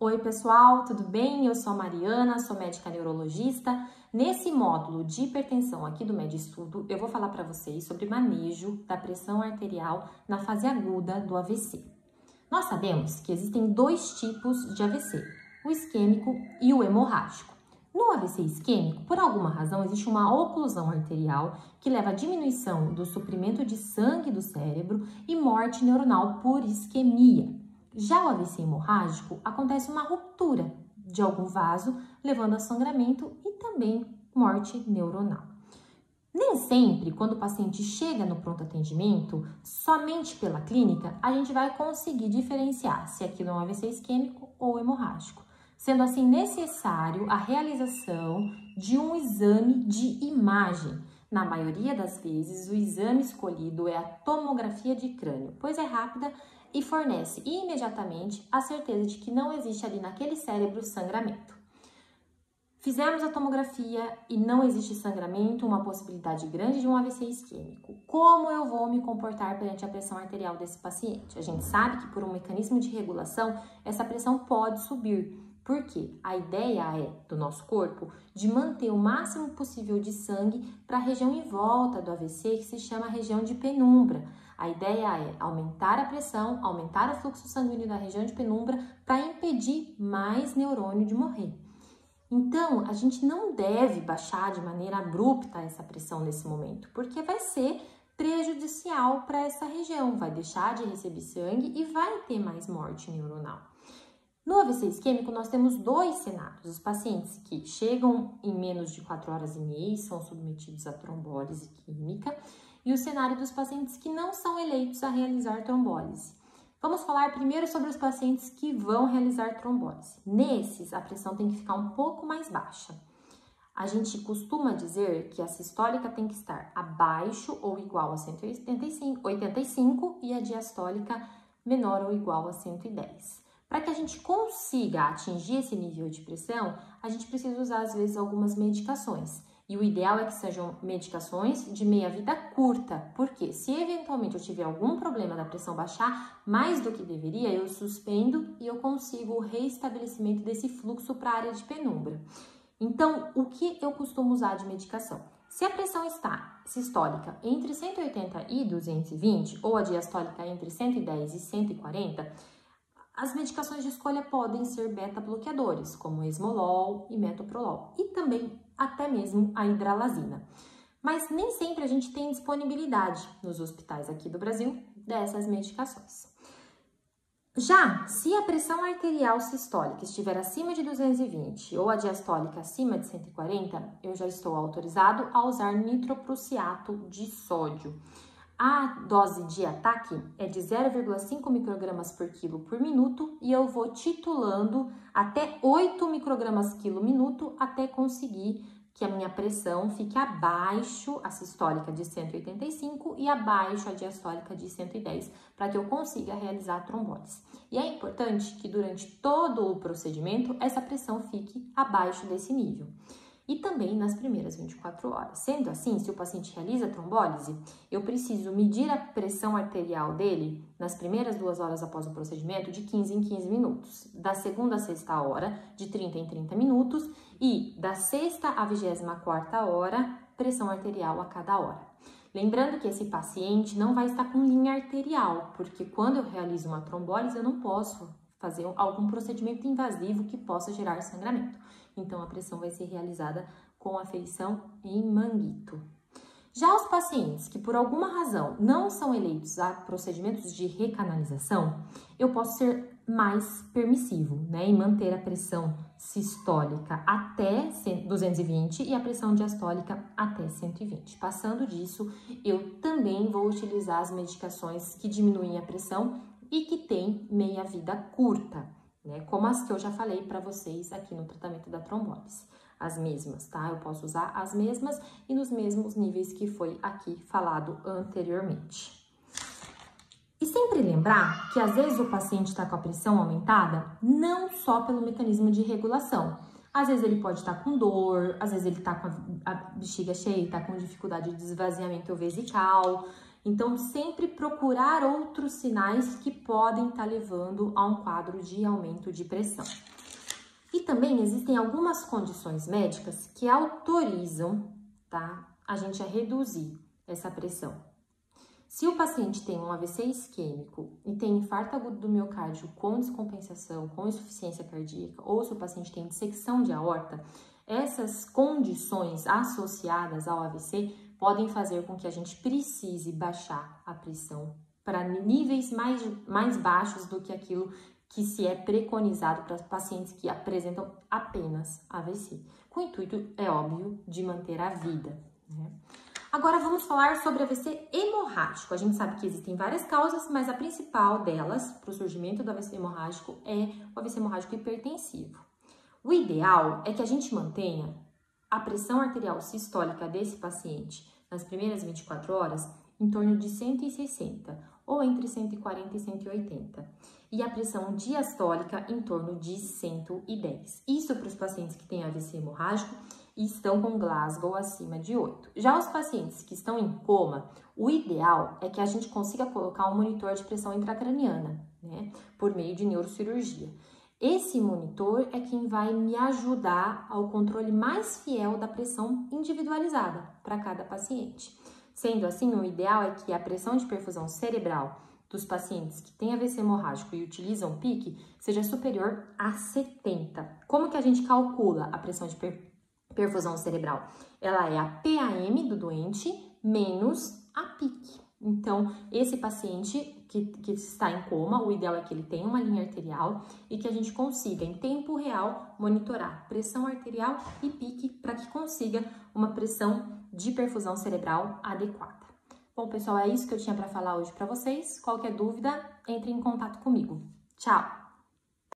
Oi pessoal, tudo bem? Eu sou a Mariana, sou médica neurologista. Nesse módulo de hipertensão aqui do MedEstudo, eu vou falar para vocês sobre manejo da pressão arterial na fase aguda do AVC. Nós sabemos que existem dois tipos de AVC, o isquêmico e o hemorrágico. No AVC isquêmico, por alguma razão, existe uma oclusão arterial que leva à diminuição do suprimento de sangue do cérebro e morte neuronal por isquemia. Já o AVC hemorrágico, acontece uma ruptura de algum vaso, levando a sangramento e também morte neuronal. Nem sempre, quando o paciente chega no pronto atendimento, somente pela clínica, a gente vai conseguir diferenciar se aquilo é um AVC isquêmico ou hemorrágico. Sendo assim necessário a realização de um exame de imagem. Na maioria das vezes, o exame escolhido é a tomografia de crânio, pois é rápida e fornece imediatamente a certeza de que não existe ali naquele cérebro sangramento. Fizemos a tomografia e não existe sangramento, uma possibilidade grande de um AVC isquêmico. Como eu vou me comportar perante a pressão arterial desse paciente? A gente sabe que por um mecanismo de regulação, essa pressão pode subir. Porque a ideia do nosso corpo de manter o máximo possível de sangue para a região em volta do AVC, que se chama região de penumbra. A ideia é aumentar a pressão, aumentar o fluxo sanguíneo da região de penumbra para impedir mais neurônio de morrer. Então, a gente não deve baixar de maneira abrupta essa pressão nesse momento, porque vai ser prejudicial para essa região, vai deixar de receber sangue e vai ter mais morte neuronal. No AVC isquêmico, nós temos dois cenários. Os pacientes que chegam em menos de 4 horas e meia são submetidos a trombólise química e o cenário dos pacientes que não são eleitos a realizar trombólise. Vamos falar primeiro sobre os pacientes que vão realizar trombólise. Nesses, a pressão tem que ficar um pouco mais baixa. A gente costuma dizer que a sistólica tem que estar abaixo ou igual a 185 e a diastólica menor ou igual a 110. Para que a gente consiga atingir esse nível de pressão, a gente precisa usar, às vezes, algumas medicações. E o ideal é que sejam medicações de meia-vida curta, porque se eventualmente eu tiver algum problema da pressão baixar mais do que deveria, eu suspendo e eu consigo o reestabelecimento desse fluxo para a área de penumbra. Então, o que eu costumo usar de medicação? Se a pressão está sistólica entre 180 e 220, ou a diastólica entre 110 e 140, as medicações de escolha podem ser beta-bloqueadores, como esmolol e metoprolol, e também até mesmo a hidralazina. Mas nem sempre a gente tem disponibilidade nos hospitais aqui do Brasil dessas medicações. Já se a pressão arterial sistólica estiver acima de 220 ou a diastólica acima de 140, eu já estou autorizado a usar nitroprussiato de sódio. A dose de ataque é de 0,5 microgramas por quilo por minuto e eu vou titulando até 8 microgramas quilo minuto até conseguir que a minha pressão fique abaixo a sistólica de 185 e abaixo a diastólica de 110 para que eu consiga realizar a trombólise. E é importante que durante todo o procedimento essa pressão fique abaixo desse nível. E também nas primeiras 24 horas. Sendo assim, se o paciente realiza trombólise, eu preciso medir a pressão arterial dele nas primeiras 2 horas após o procedimento de 15 em 15 minutos, da segunda à sexta hora de 30 em 30 minutos e da sexta à 24ª hora, pressão arterial a cada hora. Lembrando que esse paciente não vai estar com linha arterial, porque quando eu realizo uma trombólise, eu não posso fazer algum procedimento invasivo que possa gerar sangramento. Então, a pressão vai ser realizada com aferição em manguito. Já os pacientes que, por alguma razão, não são eleitos a procedimentos de recanalização, eu posso ser mais permissivo, né? E manter a pressão sistólica até 220 e a pressão diastólica até 120. Passando disso, eu também vou utilizar as medicações que diminuem a pressão e que têm meia-vida curta, né? Como as que eu já falei para vocês aqui no tratamento da trombólise. As mesmas, tá? Eu posso usar as mesmas e nos mesmos níveis que foi aqui falado anteriormente. E sempre lembrar que às vezes o paciente está com a pressão aumentada não só pelo mecanismo de regulação. Às vezes ele pode estar com dor, às vezes ele está com a bexiga cheia, está com dificuldade de esvaziamento vesical. Então, sempre procurar outros sinais que podem estar levando a um quadro de aumento de pressão. E também existem algumas condições médicas que autorizam, tá, a gente a reduzir essa pressão. Se o paciente tem um AVC isquêmico e tem infarto agudo do miocárdio com descompensação, com insuficiência cardíaca, ou se o paciente tem dissecção de aorta, essas condições associadas ao AVC podem fazer com que a gente precise baixar a pressão para níveis mais baixos do que aquilo que se é preconizado para pacientes que apresentam apenas AVC, com o intuito, é óbvio, de manter a vida, né? Agora vamos falar sobre AVC hemorrágico. A gente sabe que existem várias causas, mas a principal delas para o surgimento do AVC hemorrágico é o AVC hemorrágico hipertensivo. O ideal é que a gente mantenha a pressão arterial sistólica desse paciente nas primeiras 24 horas em torno de 160 ou entre 140 e 180. E a pressão diastólica em torno de 110. Isso para os pacientes que têm AVC hemorrágico e estão com Glasgow acima de 8. Já os pacientes que estão em coma, o ideal é que a gente consiga colocar um monitor de pressão intracraniana, né, por meio de neurocirurgia. Esse monitor é quem vai me ajudar ao controle mais fiel da pressão individualizada para cada paciente. Sendo assim, o ideal é que a pressão de perfusão cerebral dos pacientes que têm AVC hemorrágico e utilizam PICC seja superior a 70. Como que a gente calcula a pressão de perfusão cerebral? Ela é a PAM do doente menos a PICC. Então, esse paciente que está em coma, o ideal é que ele tenha uma linha arterial e que a gente consiga, em tempo real, monitorar pressão arterial e PICC para que consiga uma pressão de perfusão cerebral adequada. Bom, pessoal, é isso que eu tinha para falar hoje para vocês. Qualquer dúvida, entre em contato comigo. Tchau!